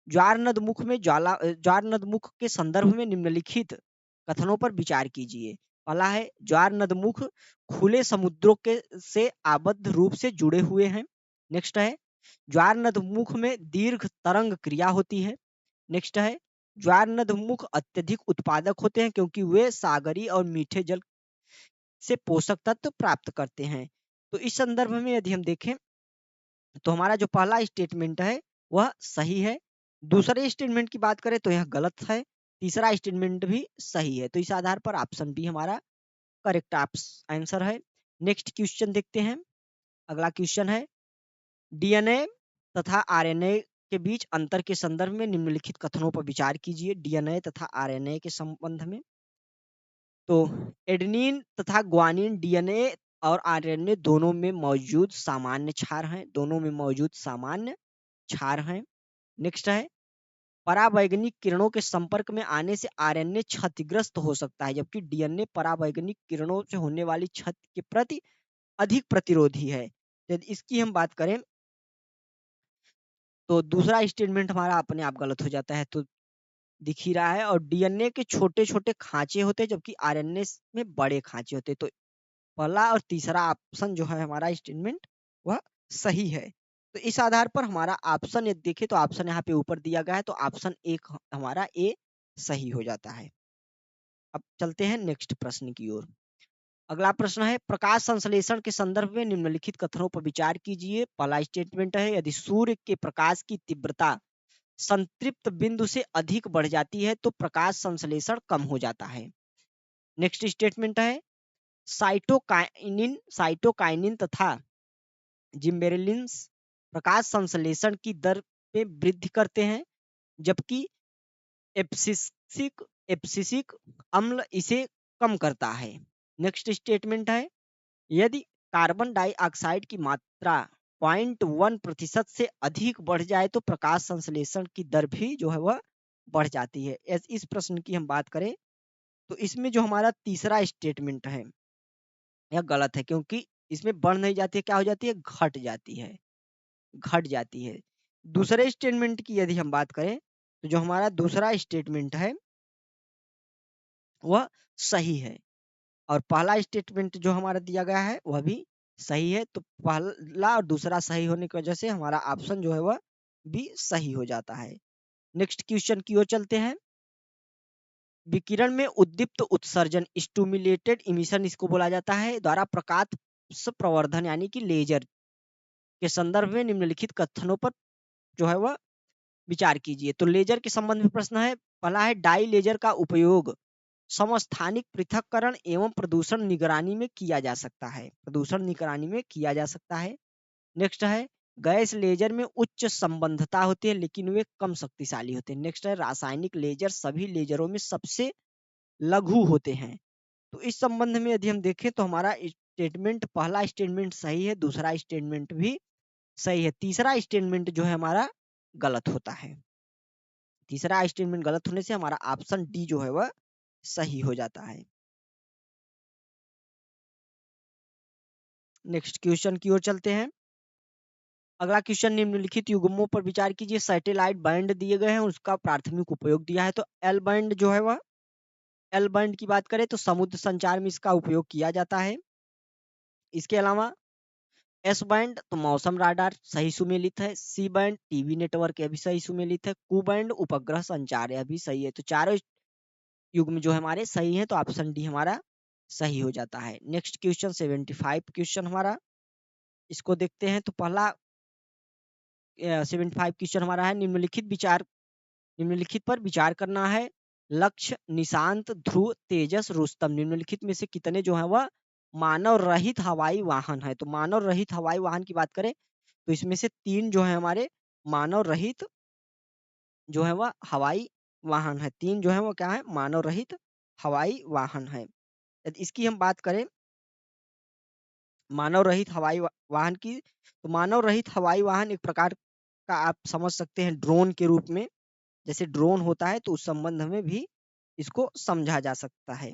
ज्वार नदमुख में ज्वार नदमुख के संदर्भ में निम्नलिखित कथनों पर विचार कीजिए। पहला है, ज्वार नदमुख खुले समुद्रों के से आबद्ध रूप से जुड़े हुए हैं। नेक्स्ट है, ज्वार नदमुख में दीर्घ तरंग क्रिया होती है। नेक्स्ट है, ज्वार नदमुख अत्यधिक उत्पादक होते हैं क्योंकि वे सागरीय और मीठे जल से पोषक तत्व प्राप्त करते हैं। तो इस संदर्भ में यदि हम देखें तो हमारा जो पहला स्टेटमेंट है वह सही है। दूसरे स्टेटमेंट की बात करें तो यह गलत है। तीसरा स्टेटमेंट भी सही है। तो इस आधार पर ऑप्शन बी हमारा करेक्ट आंसर है। नेक्स्ट क्वेश्चन देखते हैं। अगला क्वेश्चन है, डीएनए तथा आरएनए के बीच अंतर के संदर्भ में निम्नलिखित कथनों पर विचार कीजिए। डीएनए तथा आरएनए के संबंध में, तो एडेनिन तथा ग्वानिन डीएनए और आरएनए दोनों में मौजूद सामान्य क्षार हैं, दोनों में मौजूद सामान्य क्षार हैं। नेक्स्ट है, परावैंगनिक किरणों के संपर्क में आने से आरएनए क्षतिग्रस्त हो सकता है, जबकि डीएनए परावैंगनिक किरणों से होने वाली क्षति के प्रति अधिक प्रतिरोधी है। यदि इसकी हम बात करें तो दूसरा स्टेटमेंट हमारा अपने आप गलत हो जाता है। तो दिख ही रहा है, और डीएनए के छोटे छोटे खांचे होते हैं जबकि आरएनए में बड़े खांचे होते हैं। तो पहला और तीसरा ऑप्शन जो है हमारा स्टेटमेंट वह सही है। तो इस आधार पर हमारा ऑप्शन यदि देखें तो ऑप्शन यहाँ पे ऊपर दिया गया है, तो ऑप्शन एक हमारा ए सही हो जाता है। अब चलते हैं नेक्स्ट प्रश्न की ओर। अगला प्रश्न है, प्रकाश संश्लेषण के संदर्भ में निम्नलिखित कथनों पर विचार कीजिए। पहला स्टेटमेंट है, यदि सूर्य के प्रकाश की तीव्रता संतृप्त बिंदु से अधिक बढ़ जाती है तो प्रकाश संश्लेषण कम हो जाता है। नेक्स्ट स्टेटमेंट है, साइटोकाइनिन तथा जिम्बेरेलिन्स प्रकाश संश्लेषण की दर में वृद्धि करते हैं, जबकि एब्सिसिक अम्ल इसे कम करता है। नेक्स्ट स्टेटमेंट है, यदि कार्बन डाइऑक्साइड की मात्रा 0.1% से अधिक बढ़ जाए तो प्रकाश संश्लेषण की दर भी जो है वह बढ़ जाती है। इस प्रश्न की हम बात करें तो इसमें जो हमारा तीसरा स्टेटमेंट है यह गलत है, क्योंकि इसमें बढ़ नहीं जाती है, क्या हो जाती है, घट जाती है, घट जाती है। दूसरे स्टेटमेंट की यदि हम बात करें तो जो हमारा दूसरा स्टेटमेंट है वह सही है, और पहला स्टेटमेंट जो हमारा दिया गया है वह भी सही है। तो पहला और दूसरा सही होने की वजह से हमारा ऑप्शन जो है वह भी सही हो जाता है। नेक्स्ट क्वेश्चन की ओर चलते हैं। विकिरण में उद्दीप्त उत्सर्जन स्टिमुलेटेड इमिशन इसको बोला जाता है द्वारा प्रकाश प्रवर्धन यानी कि लेजर के संदर्भ में निम्नलिखित कथनों पर जो है वह विचार कीजिए। तो लेजर के संबंध में प्रश्न है। पहला है, डाई लेजर का उपयोग समस्थानिक पृथक्करण एवं प्रदूषण निगरानी में किया जा सकता है, प्रदूषण निगरानी में किया जा सकता है। नेक्स्ट है, गैस लेजर में उच्च संबंधता होती है लेकिन वे कम शक्तिशाली होते हैं। नेक्स्ट है, रासायनिक लेजर सभी लेजरों में सबसे लघु होते हैं। तो इस संबंध में यदि हम देखें तो हमारा स्टेटमेंट, पहला स्टेटमेंट सही है, दूसरा स्टेटमेंट भी सही है, तीसरा स्टेटमेंट जो है हमारा गलत होता है। तीसरा स्टेटमेंट गलत होने से हमारा ऑप्शन डी जो है वह सही हो जाता है। नेक्स्ट क्वेश्चन की ओर चलते हैं। अगला क्वेश्चन, निम्नलिखित युग्मों पर विचार कीजिए। सैटेलाइट बैंड दिए गए हैं, उसका प्राथमिक उपयोग दिया है। तो एल बैंड जो है वह, एल बैंड की बात करें तो समुद्र संचार में इसका उपयोग किया जाता है। इसके अलावा एस बैंड तो मौसम राडार सही सुमेलित है। सी बैंड टीवी नेटवर्क यह भी सही सुमेलित है। कू बैंड उपग्रह संचार यह भी सही है। तो चारों युग्म जो हमारे सही है, तो ऑप्शन डी हमारा सही हो जाता है। नेक्स्ट क्वेश्चन 75 क्वेश्चन हमारा, इसको देखते हैं। तो पहला 75 क्वेश्चन हमारा है, निम्नलिखित विचार निम्नलिखित पर विचार करना है। लक्ष्य, निशांत, ध्रुव, तेजस, रुस्तम, निम्नलिखित में से कितने जो है वह मानव रहित हवाई वाहन है? तो मानव रहित हवाई वाहन की बात करें तो इसमें से 3 जो है हमारे मानव रहित जो है वह हवाई वाहन है। 3 जो है वो क्या है? मानव रहित हवाई वाहन है। यदि इसकी हम बात करें मानव रहित हवाई वाहन की, तो मानव रहित हवाई वाहन एक प्रकार का आप समझ सकते हैं ड्रोन के रूप में। जैसे ड्रोन होता है तो उस संबंध में भी इसको समझा जा सकता है।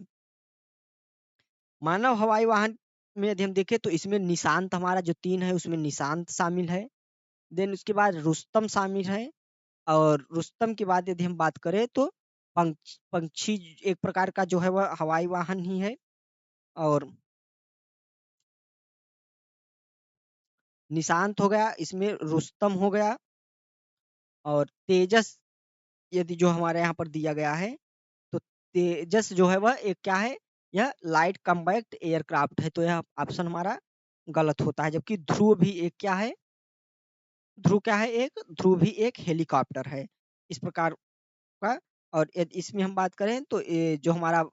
मानव हवाई वाहन में यदि हम देखें तो इसमें निशांत हमारा जो 3 है उसमें निशांत शामिल है। देन उसके बाद रुस्तम शामिल है, और रुस्तम के बाद यदि हम बात करें तो पंक्षी एक प्रकार का जो है वह हवाई वाहन ही है। और निशांत हो गया, इसमें रुस्तम हो गया, और तेजस यदि जो हमारे यहाँ पर दिया गया है तो तेजस जो है वह एक क्या है? यह लाइट कॉम्पैक्ट एयरक्राफ्ट है, तो यह ऑप्शन हमारा गलत होता है। जबकि ध्रुव भी एक क्या है? ध्रुव क्या है? एक ध्रुव भी एक हेलीकॉप्टर है, इस प्रकार का। और यदि इसमें हम बात करें तो ये जो हमारा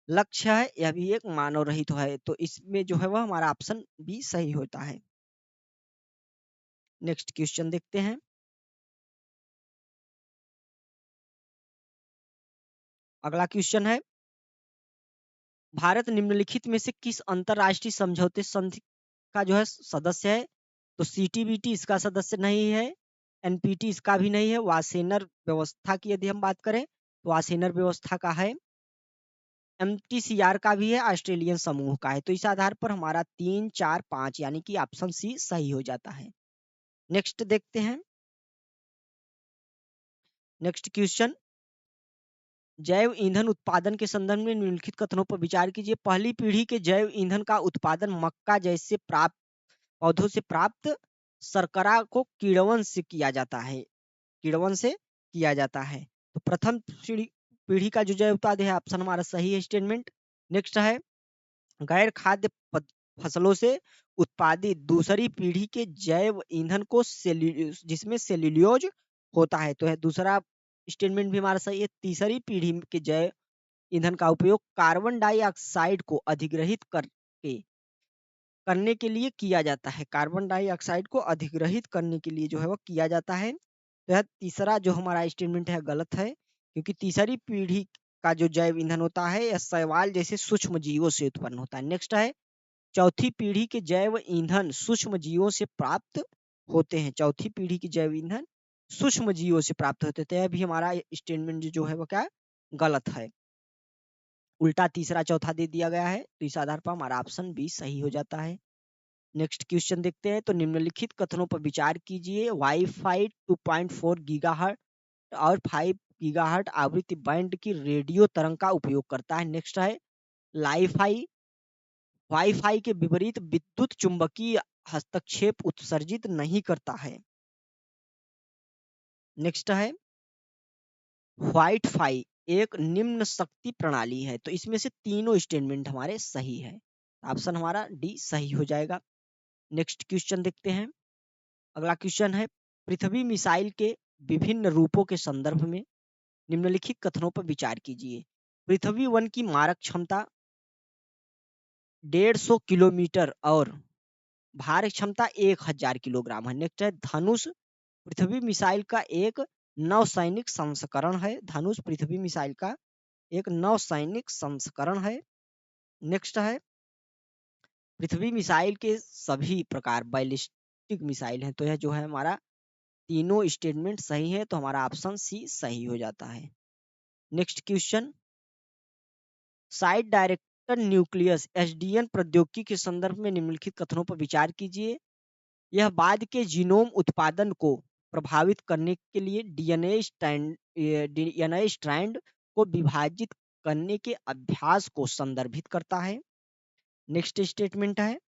लक्ष्य है यह भी एक मानव रहित है, तो इसमें जो है वह हमारा ऑप्शन बी सही होता है। नेक्स्ट क्वेश्चन देखते हैं। अगला क्वेश्चन है, भारत निम्नलिखित में से किस अंतरराष्ट्रीय समझौते संधि का जो है सदस्य है? तो सीटीबीटी इसका सदस्य नहीं है, एनपीटी इसका भी नहीं है, वासेनर व्यवस्था की यदि हम बात करें तो वासेनर व्यवस्था का है, एमटीसीआर का भी है, ऑस्ट्रेलियन समूह का है। तो इस आधार पर हमारा 3, 4, 5 यानी कि ऑप्शन सी सही हो जाता है। नेक्स्ट देखते हैं। नेक्स्ट क्वेश्चन, जैव ईंधन उत्पादन के संदर्भ में निम्नलिखित कथनों पर विचार कीजिए। पहली पीढ़ी के जैव ईंधन का उत्पादन मक्का जैसे प्राप्त पौधों से प्राप्त शर्करा को किण्वन से किया जाता है। किण्वन से किया जाता है। तो प्रथम पीढ़ी पीढ़ी का जो जैव उत्पाद है ऑप्शन हमारा सही है स्टेटमेंट। नेक्स्ट है, गैर खाद्य फसलों से उत्पादित दूसरी पीढ़ी के जैव ईंधन को जिसमें सेल्यूलोज होता है, तो है दूसरा स्टेटमेंट भी हमारा सही है। तीसरी पीढ़ी के जैव ईंधन का उपयोग कार्बन डाइऑक्साइड को अधिग्रहित करने के लिए किया जाता है। कार्बन डाइऑक्साइड को अधिग्रहित करने के लिए जो है वो किया जाता है। तो यह तीसरा जो हमारा स्टेटमेंट है गलत है, क्योंकि तीसरी पीढ़ी का जो जैव ईंधन होता है यह शैवाल जैसे सूक्ष्म जीवों से उत्पन्न होता है। नेक्स्ट है, चौथी पीढ़ी के जैव ईंधन सूक्ष्म जीवों से प्राप्त होते हैं। चौथी पीढ़ी के जैव ईंधन सूक्ष्म जीवों से प्राप्त होते हैं, तो यह भी हमारा स्टेटमेंट जो है वो क्या गलत है। उल्टा तीसरा चौथा दे दिया गया है, तो इस आधार पर हमारा ऑप्शन बी सही हो जाता है। नेक्स्ट क्वेश्चन देखते हैं। तो निम्नलिखित कथनों पर विचार कीजिए। वाईफाई 2.4 गीगाहर्ट्ज और 5 गीगाहर्ट्ज आवृत्ति बैंड की रेडियो तरंग का उपयोग करता है। नेक्स्ट है, लाईफाई वाईफाई के विपरीत विद्युत चुंबकीय हस्तक्षेप उत्सर्जित नहीं करता है। नेक्स्ट है, व्हाइट फाई एक निम्न शक्ति प्रणाली है। तो इसमें से तीनों स्टेटमेंट हमारे सही है, ऑप्शन हमारा डी सही हो जाएगा। नेक्स्ट क्वेश्चन देखते हैं। अगला क्वेश्चन है, पृथ्वी मिसाइल के विभिन्न रूपों के संदर्भ में निम्नलिखित कथनों पर विचार कीजिए। पृथ्वी 1 की मारक क्षमता 150 किलोमीटर और भार क्षमता 1000 किलोग्राम है। नेक्स्ट है, धनुष पृथ्वी मिसाइल का एक नौसैनिक संस्करण है। धनुष पृथ्वी मिसाइल का एक नौसैनिक संस्करण है। नेक्स्ट है, पृथ्वी मिसाइल के सभी प्रकार बैलिस्टिक मिसाइल हैं। तो यह जो है हमारा तीनों स्टेटमेंट सही है, तो हमारा ऑप्शन सी सही हो जाता है। Next question, side director nucleus SDN प्रौद्योगिकी के संदर्भ में निम्नलिखित कथनों पर विचार कीजिए। यह बाद के जीनोम उत्पादन को प्रभावित करने के लिए डीएनए स्ट्रैंड को विभाजित करने के अभ्यास को संदर्भित करता है। नेक्स्ट स्टेटमेंट है,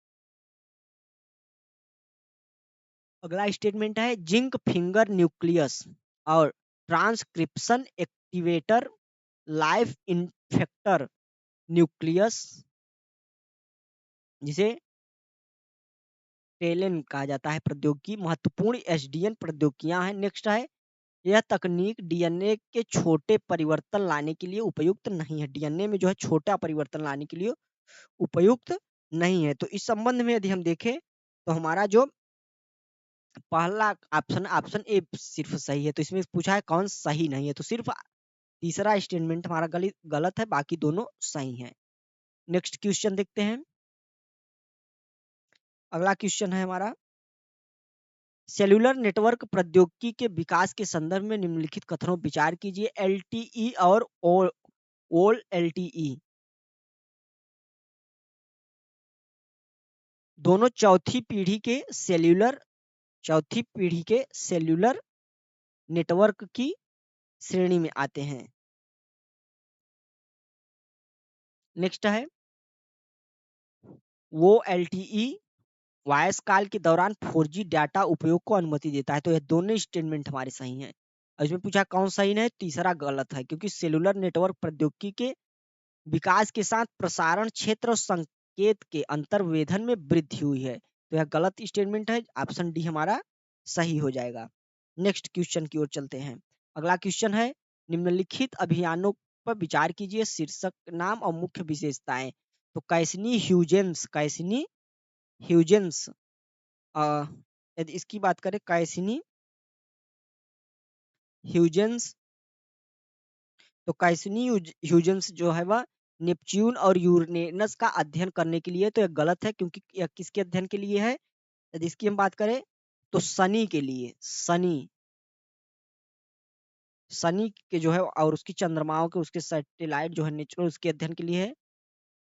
अगला स्टेटमेंट है, जिंक फिंगर न्यूक्लियस और ट्रांसक्रिप्शन एक्टिवेटर लाइफ इन्फेक्टर न्यूक्लियस जिसे टेलेन कहा जाता है प्रौद्योगिकी महत्वपूर्ण एसडीएन प्रौद्योगिकियां हैं। नेक्स्ट है, यह तकनीक डीएनए के छोटे परिवर्तन लाने के लिए उपयुक्त नहीं है। डीएनए में जो है छोटा परिवर्तन लाने के लिए उपयुक्त नहीं है। तो इस संबंध में यदि हम देखें तो हमारा जो पहला ऑप्शन ए सिर्फ सही है। तो इसमें पूछा है कौन सही नहीं है, तो सिर्फ तीसरा स्टेटमेंट हमारा गलत है, बाकी दोनों सही हैं। नेक्स्ट क्वेश्चन देखते हैं। अगला क्वेश्चन है हमारा, सेल्युलर नेटवर्क प्रौद्योगिकी के विकास के संदर्भ में निम्नलिखित कथनों पर विचार कीजिए। एलटीई और ओल एलटीई दोनों चौथी पीढ़ी के सेल्युलर नेटवर्क की श्रेणी में आते हैं। नेक्स्ट है, वो एलटीई वायस काल के दौरान 4G डाटा उपयोग को अनुमति देता है। तो यह दोनों स्टेटमेंट हमारे सही हैं। और इसमें पूछा कौन सही है, तीसरा गलत है, क्योंकि सेलुलर नेटवर्क प्रौद्योगिकी के विकास के साथ प्रसारण क्षेत्र और संकेत के अंतर्वेधन में वृद्धि हुई है। तो यह गलत स्टेटमेंट है, ऑप्शन डी हमारा सही हो जाएगा। नेक्स्ट क्वेश्चन की ओर चलते हैं। अगला क्वेश्चन है, निम्नलिखित अभियानों पर विचार कीजिए, शीर्षक नाम और मुख्य विशेषताएं। तो कैसिनी ह्यूजेंस यदि इसकी बात करें, कैसिनी ह्यूजेंस, तो कैसिनी ह्यूजेंस जो है वह नेपच्यून और यूरेनस का अध्ययन करने के लिए, तो यह गलत है, क्योंकि यह किसके अध्ययन के लिए है। यदि इसकी हम बात करें तो शनि के लिए, शनि के जो है और उसकी चंद्रमाओं के, उसके सैटेलाइट जो है नेचुरल, उसके अध्ययन के लिए है।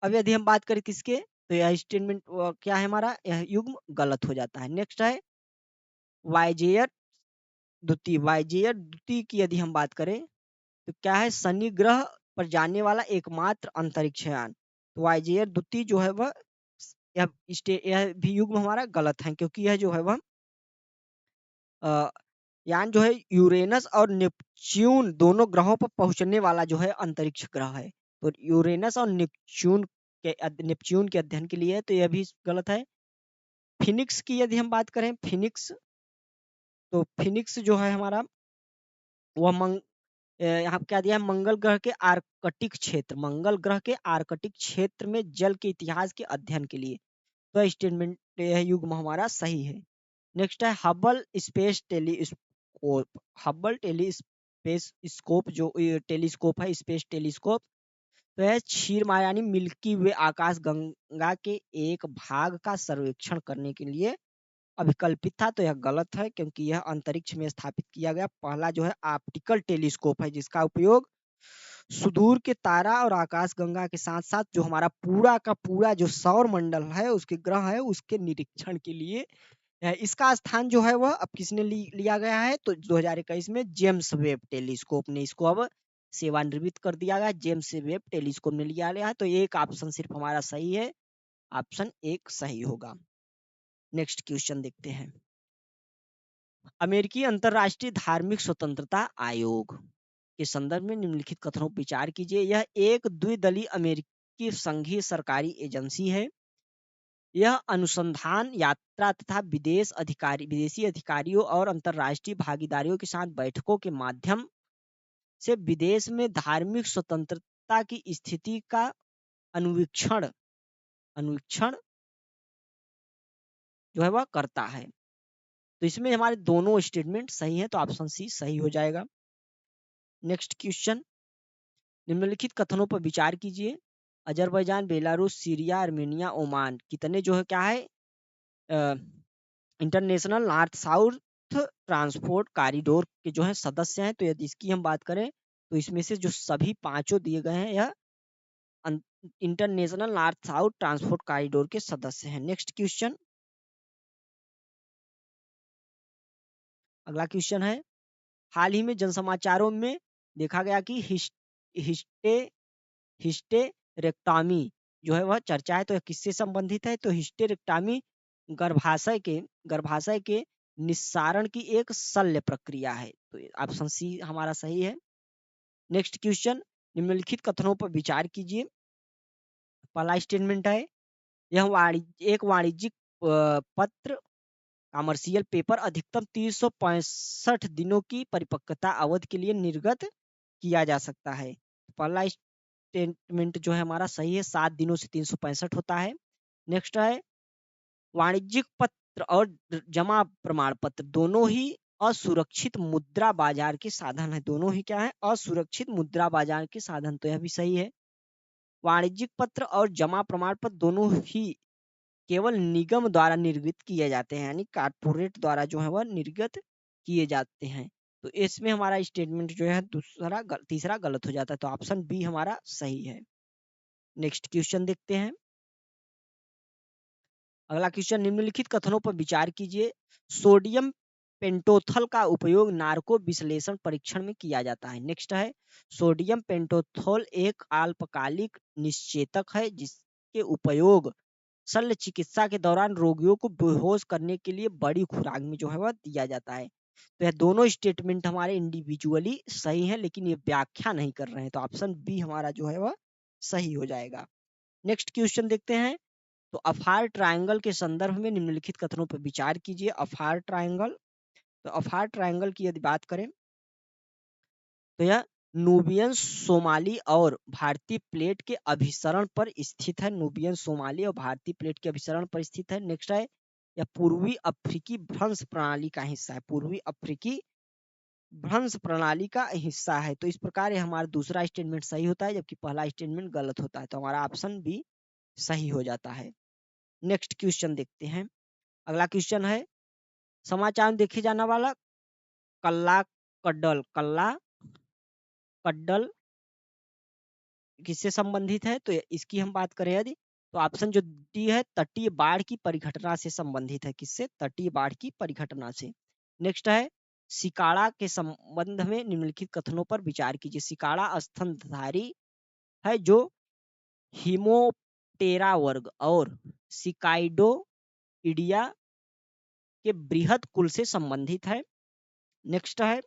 अब यदि हम बात करें किसके, तो यह स्टेटमेंट क्या है हमारा, यह युग्म गलत हो जाता है। नेक्स्ट है वाइजेयर द्वितीय की यदि हम बात करें तो क्या है, शनि ग्रह पर जाने वाला एकमात्र अंतरिक्ष यान। तो वाइजेयर द्वितीय जो है वह यह भी युग्म हमारा गलत है, क्योंकि यह जो है वह यान जो है यूरेनस और नेपच्यून दोनों ग्रहों पर पहुंचने वाला जो है अंतरिक्ष ग्रह है। तो यूरेनस और नेपच्यून के अध्ययन के लिए है, तो यह भी गलत है। फिनिक्स की यदि हम बात करें, तो फिनिक्स जो है हमारा वह यहाँ क्या दिया है, मंगल ग्रह के आर्कटिक क्षेत्र में जल के इतिहास के अध्ययन के लिए। तो स्टेटमेंट यह युग्म हमारा सही है। नेक्स्ट है हबल टेलीस्कोप जो टेलीस्कोप है, स्पेस टेलीस्कोप, तो यह क्षीरमायानी मिल्की वे आकाश गंगा के एक भाग का सर्वेक्षण करने के लिए अभिकल्पित था। तो यह गलत है, क्योंकि यह अंतरिक्ष में स्थापित किया गया पहला जो है ऑप्टिकल टेलीस्कोप है, जिसका उपयोग सुदूर के तारा और आकाश गंगा के साथ साथ जो हमारा पूरा का पूरा जो सौर मंडल है, उसके ग्रह है, उसके निरीक्षण के लिए इसका स्थान जो है वह अब किसने लिया गया है, तो 2021 में जेम्स वेब टेलीस्कोप ने इसको अब सेवानिवृत्त कर दिया गया। जेम्स वेब टेलीस्कोप ने लिया गया है। तो एक ऑप्शन सिर्फ हमारा सही है, ऑप्शन एक सही होगा। नेक्स्ट क्वेश्चन देखते हैं। अमेरिकी अंतरराष्ट्रीय धार्मिक स्वतंत्रता आयोग के संदर्भ में निम्नलिखित कथनों पर विचार कीजिए। यह एक द्विदलीय अमेरिकी संघीय सरकारी एजेंसी है। यह अनुसंधान, यात्रा तथा विदेशी अधिकारियों और अंतरराष्ट्रीय भागीदारियों के साथ बैठकों के माध्यम से विदेश में धार्मिक स्वतंत्रता की स्थिति का अनुवीक्षण जो है वह करता है। तो इसमें हमारे दोनों स्टेटमेंट सही हैं, तो ऑप्शन सी सही हो जाएगा। नेक्स्ट क्वेश्चन, निम्नलिखित कथनों पर विचार कीजिए। Azerbaijan, Belarus, Syria, Armenia, Oman कितने जो है क्या है international north south transport corridor के जो है सदस्य हैं। तो यदि इसकी हम बात करें तो इसमें से जो सभी पांचों दिए गए हैं यह international north south transport corridor के सदस्य हैं। नेक्स्ट क्वेश्चन, अगला क्वेश्चन है, हाल ही में जनसमाचारों में देखा गया कि हिस्टेरेक्टॉमी जो है वह चर्चा है। तो यह किससे संबंधित है, तो हिस्टेरेक्टॉमी गर्भाशय के निस्सारण की एक शल्य प्रक्रिया है। तो ऑप्शन सी हमारा सही है। नेक्स्ट क्वेश्चन, निम्नलिखित कथनों पर विचार कीजिए। पहला स्टेटमेंट है, यह एक वाणिज्यिक पत्र कमर्शियल पेपर अधिकतम 365 दिनों की परिपक्वता अवधि के लिए निर्गत किया जा सकता है। पहला स्टेटमेंट जो है हमारा सही है, 7 दिनों से 365 होता है। नेक्स्ट है वाणिज्यिक पत्र और जमा प्रमाण पत्र दोनों ही असुरक्षित मुद्रा बाजार के साधन है। दोनों ही क्या है? असुरक्षित मुद्रा बाजार के साधन। तो यह भी सही है। वाणिज्यिक पत्र और जमा प्रमाण पत्र दोनों ही केवल निगम द्वारा निर्गत किए जाते हैं, यानी कारपोरेट द्वारा जो है वह निर्गत किए जाते हैं। तो इसमें हमारा स्टेटमेंट जो है तीसरा गलत हो जाता है। तो ऑप्शन बी हमारा सही है। नेक्स्ट क्वेश्चन देखते हैं। अगला क्वेश्चन, निम्नलिखित कथनों पर विचार कीजिए। सोडियम पेंटोथल का उपयोग नार्को विश्लेषण परीक्षण में किया जाता है। नेक्स्ट है सोडियम पेंटोथल एक अल्पकालिक निश्चेतक है जिसके उपयोग शल्य चिकित्सा के दौरान रोगियों को बेहोश करने के लिए बड़ी खुराक में जो है वह दिया जाता है। तो यह दोनों स्टेटमेंट हमारे इंडिविजुअली सही है, लेकिन ये व्याख्या नहीं कर रहे हैं। तो ऑप्शन बी हमारा जो है वह सही हो जाएगा। नेक्स्ट क्वेश्चन देखते हैं। तो अफार ट्रायंगल के संदर्भ में निम्नलिखित कथनों पर विचार कीजिए। अफार ट्रायंगल, तो अफार ट्रायंगल की यदि बात करें तो यह नूबियन सोमाली और भारतीय प्लेट के अभिसरण पर स्थित है। नूबियन सोमाली और भारतीय प्लेट के अभिसरण पर स्थित है। नेक्स्ट है यह पूर्वी अफ्रीकी भ्रंश प्रणाली का हिस्सा है। पूर्वी अफ्रीकी भ्रंश प्रणाली का हिस्सा है। तो इस प्रकार ये हमारा दूसरा स्टेटमेंट सही होता है, जबकि पहला स्टेटमेंट गलत होता है। तो हमारा ऑप्शन बी सही हो जाता है। नेक्स्ट क्वेश्चन देखते हैं। अगला क्वेश्चन है समाचार में देखे जाने वाला कल्ला कड्डल किससे संबंधित है? तो इसकी हम बात करें यदि, तो ऑप्शन जो डी है तटीय बाढ़ की परिघटना से संबंधित है। किससे? तटीय बाढ़ की परिघटना से। नेक्स्ट है सिकाड़ा के संबंध में निम्नलिखित कथनों पर विचार कीजिए। सिकाड़ा स्तनधारी है जो हिमोप्टेरा वर्ग और सिकाइडोइडिया के बृहद कुल से संबंधित है। नेक्स्ट है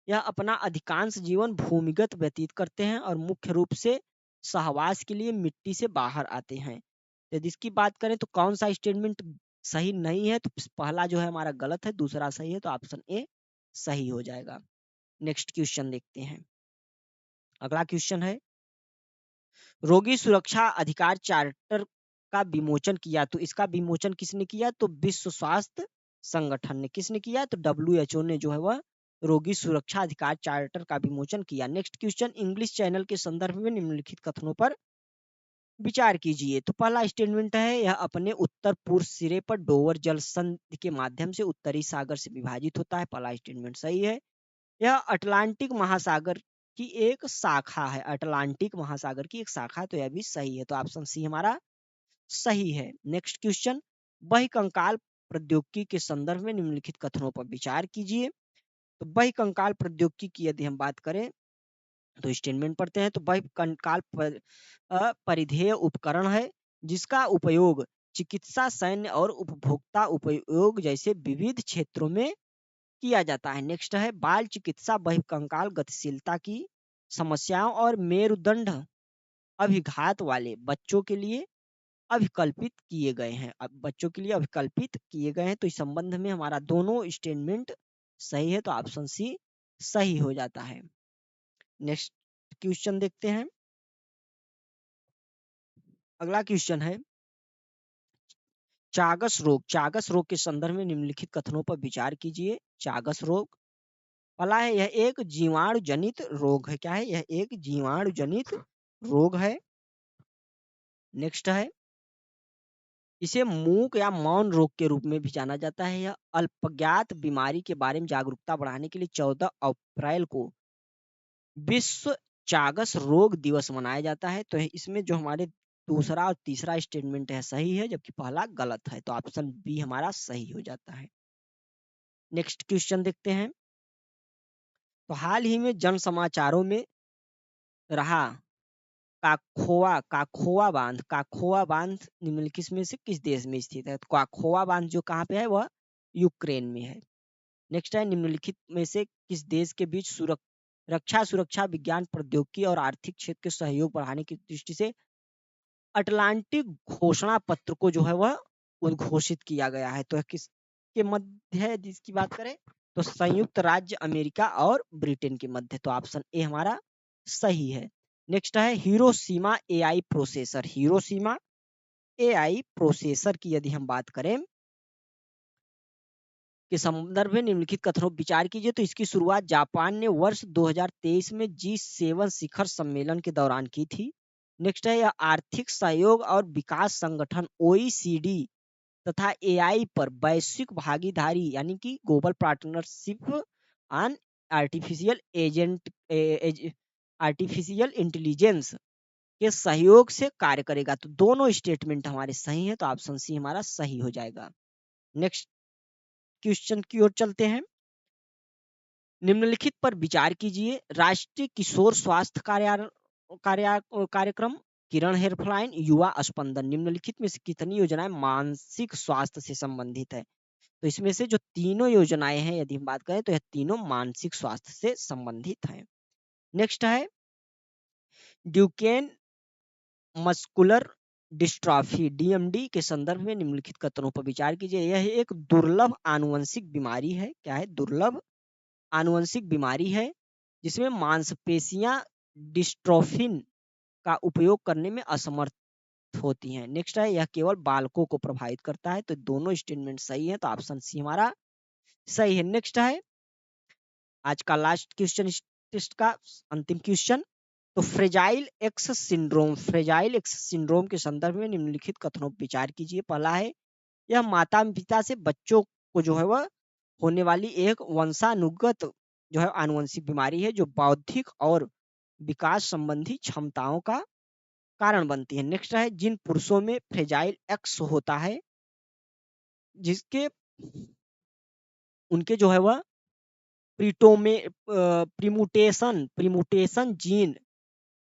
यह अपना अधिकांश जीवन भूमिगत व्यतीत करते हैं और मुख्य रूप से सहवास के लिए मिट्टी से बाहर आते हैं। यदि इसकी बात करें तो कौन सा स्टेटमेंट सही नहीं है? तो पहला जो है हमारा गलत है, दूसरा सही है। तो ऑप्शन ए सही हो जाएगा। नेक्स्ट क्वेश्चन देखते हैं। अगला क्वेश्चन है रोगी सुरक्षा अधिकार चार्टर का विमोचन किया। तो इसका विमोचन किसने किया? तो विश्व स्वास्थ्य संगठन ने। किसने किया? तो WHO ने जो है वह रोगी सुरक्षा अधिकार चार्टर का विमोचन किया। नेक्स्ट क्वेश्चन, इंग्लिश चैनल के संदर्भ में निम्नलिखित कथनों पर विचार कीजिए। तो पहला स्टेटमेंट है यह अपने उत्तर पूर्व सिरे पर डोवर जल संधि के माध्यम से उत्तरी सागर से विभाजित होता है। पहला स्टेटमेंट सही है। यह अटलांटिक महासागर की एक शाखा है। अटलांटिक महासागर की एक शाखा है। तो यह भी सही है। तो ऑप्शन सी हमारा सही है। नेक्स्ट क्वेश्चन, बहिकंकाल प्रौद्योगिकी के संदर्भ में निम्नलिखित कथनों पर विचार कीजिए। तो बहिकंकाल प्रौद्योगिकी की यदि हम बात करें तो स्टेटमेंट पढ़ते हैं। तो बहिकंकाल परिधेय उपकरण है जिसका उपयोग चिकित्सा, सैन्य और उपभोक्ता उपयोग जैसे विविध क्षेत्रों में किया जाता है। नेक्स्ट है बाल चिकित्सा बहिकंकाल गतिशीलता की समस्याओं और मेरुदंड अभिघात वाले बच्चों के लिए अभिकल्पित किए गए हैं। अब बच्चों के लिए अभिकल्पित किए गए हैं। तो इस संबंध में हमारा दोनों स्टेटमेंट सही है। तो ऑप्शन सी सही हो जाता है। नेक्स्ट क्वेश्चन देखते हैं। अगला क्वेश्चन है चागस रोग। चागस रोग के संदर्भ में निम्नलिखित कथनों पर विचार कीजिए। चागस रोग पहला है यह एक जीवाणु जनित रोग है। क्या है? यह एक जीवाणु जनित रोग है। नेक्स्ट है इसे मूक या मौन रोग के रूप में भी जाना जाता है। यह अल्पज्ञात बीमारी के बारे में जागरूकता बढ़ाने के लिए 14 अप्रैल को विश्व चागस रोग दिवस मनाया जाता है। तो इसमें जो हमारे दूसरा और तीसरा स्टेटमेंट है सही है, जबकि पहला गलत है। तो ऑप्शन बी हमारा सही हो जाता है। नेक्स्ट क्वेश्चन देखते हैं। तो हाल ही में जन समाचारों में रहा काखोवा बांध निम्नलिखित में से किस देश में स्थित है? तो काखोवा बांध जो कहाँ पे है? वह यूक्रेन में है। नेक्स्ट है निम्नलिखित में से किस देश के बीच रक्षा, सुरक्षा, विज्ञान, प्रौद्योगिकी और आर्थिक क्षेत्र के सहयोग बढ़ाने की दृष्टि से अटलांटिक घोषणा पत्र को जो है वह उद्घोषित किया गया है। तो किसके मध्य है जिसकी बात करें तो संयुक्त राज्य अमेरिका और ब्रिटेन के मध्य। तो ऑप्शन ए हमारा सही है। नेक्स्ट है Hiroshima AI processor. Hiroshima AI processor की यदि हम बात करें के संदर्भ में निम्नलिखित कथनों पर विचार कीजिए। तो इसकी शुरुआत जापान ने वर्ष 2023 में G7 शिखर सम्मेलन के दौरान की थी। नेक्स्ट है यह आर्थिक सहयोग और विकास संगठन OECD तथा एआई पर वैश्विक भागीदारी यानी कि global partnership on artificial artificial intelligence के सहयोग से कार्य करेगा। तो दोनों स्टेटमेंट हमारे सही हैं, तो ऑप्शन सी हमारा सही हो जाएगा। नेक्स्ट क्वेश्चन की ओर चलते हैं। निम्नलिखित पर विचार कीजिए। राष्ट्रीय किशोर स्वास्थ्य कार्यक्रम, किरण हेल्पलाइन, युवा स्पंदन, निम्नलिखित में से कितनी योजनाएं मानसिक स्वास्थ्य से संबंधित है? तो इसमें से जो तीनों योजनाएं हैं यदि हम बात करें तो यह तीनों मानसिक स्वास्थ्य से संबंधित हैं। नेक्स्ट है ड्यूकेन मस्कुलर डिस्ट्रॉफी DMD के संदर्भ में निम्नलिखित कथनों पर विचार कीजिए। यह एक दुर्लभ आनुवंशिक बीमारी है। क्या है? दुर्लभ आनुवंशिक बीमारी है जिसमें मांसपेशियां डिस्ट्रोफिन का उपयोग करने में असमर्थ होती हैं। नेक्स्ट है यह केवल बालकों को प्रभावित करता है। तो दोनों स्टेटमेंट सही है, तो ऑप्शन सी हमारा सही है। नेक्स्ट है आज का लास्ट क्वेश्चन टेस्ट का अंतिम क्वेश्चन। तो फ्रेजाइल एक्स सिंड्रोम के संदर्भ में निम्नलिखित कथनों पर विचार कीजिए। पहला है यह माता पिता से बच्चों को जो है वह होने वाली एक वंशानुगत जो है आनुवंशिक बीमारी है जो बौद्धिक और विकास संबंधी क्षमताओं का कारण बनती है। नेक्स्ट है जिन पुरुषों में फ्रेजाइल एक्स होता है जिसके उनके जो है वह प्रीमुटेशन जीन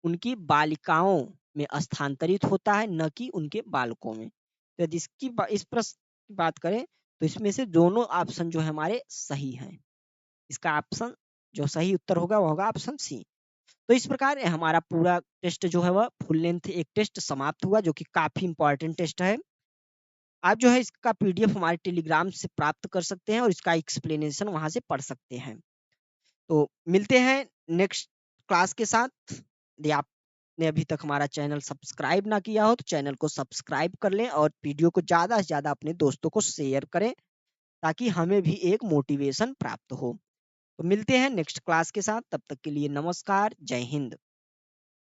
उनकी बालिकाओं में स्थानांतरित होता है, न कि उनके बालकों में। तो यदि इस प्रश्न की बात करें तो इसमें से दोनों ऑप्शन जो है हमारे सही हैं। इसका ऑप्शन जो सही उत्तर होगा वह होगा ऑप्शन सी। तो इस प्रकार हमारा पूरा टेस्ट जो है वह फुल लेंथ एक टेस्ट समाप्त हुआ जो कि काफी इंपॉर्टेंट टेस्ट है। आप जो है इसका PDF हमारे टेलीग्राम से प्राप्त कर सकते हैं और इसका एक्सप्लेनेशन वहां से पढ़ सकते हैं। तो मिलते हैं नेक्स्ट क्लास के साथ। यदि आपने अभी तक हमारा चैनल सब्सक्राइब ना किया हो तो चैनल को सब्सक्राइब कर लें और वीडियो को ज़्यादा से ज़्यादा अपने दोस्तों को शेयर करें ताकि हमें भी एक मोटिवेशन प्राप्त हो। तो मिलते हैं नेक्स्ट क्लास के साथ, तब तक के लिए नमस्कार, जय हिंद।